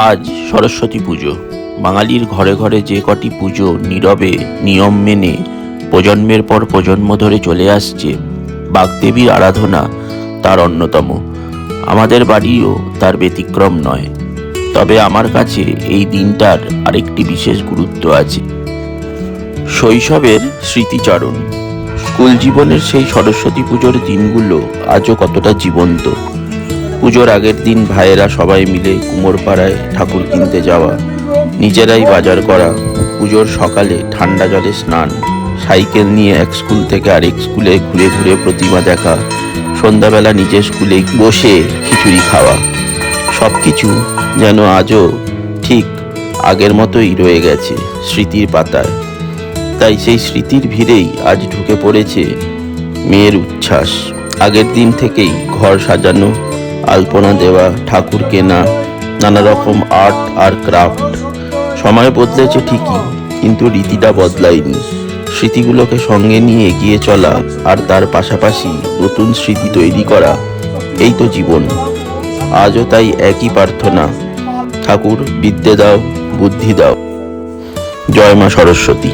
আজ সরস্বতী পুজো। বাঙালির ঘরে ঘরে যে কটি পুজো নীরবে নিয়ম মেনে প্রজন্মের পর প্রজন্ম ধরে চলে আসছে, বাগদেবীর আরাধনা তার অন্যতম। আমাদের বাড়িও তার ব্যতিক্রম নয়। তবে আমার কাছে এই দিনটার আরেকটি বিশেষ গুরুত্ব আছে। শৈশবের স্মৃতিচারণ। স্কুল জীবনের সেই সরস্বতী পুজোর দিনগুলো আজও কতটা জীবন্ত। পুজোর আগের দিন ভাইয়েরা সবাই মিলে কুমোরপাড়ায় ঠাকুর কিনতে যাওয়া, নিজেরাই বাজার করা, পুজোর সকালে ঠান্ডা জলে স্নান, সাইকেল নিয়ে এক স্কুল থেকে আরেক স্কুলে ঘুরে ঘুরে প্রতিমা দেখা, সন্ধ্যাবেলা নিজের স্কুলে বসে খিচুড়ি খাওয়া, সব কিছু যেন আজও ঠিক আগের মতোই রয়ে গেছে স্মৃতির পাতায়। তাই সেই স্মৃতির ভিড়েই আজ ঢুকে পড়েছে মেয়ের উচ্ছ্বাস। আগের দিন থেকেই ঘর সাজানো, আলপনা দেওয়া, ঠাকুর কেনা, নানা রকম আর্ট আর ক্রাফট। সময় বদলেছে ঠিকই, কিন্তু রীতিটা বদলায়নি। স্মৃতিগুলোকে সঙ্গে নিয়ে এগিয়ে চলা আর তার পাশাপাশি নতুন স্মৃতি তৈরি করা, এই তো জীবন। আজও তাই একই প্রার্থনা, ঠাকুর বিদ্যে দাও, বুদ্ধি দাও। জয় মা সরস্বতী।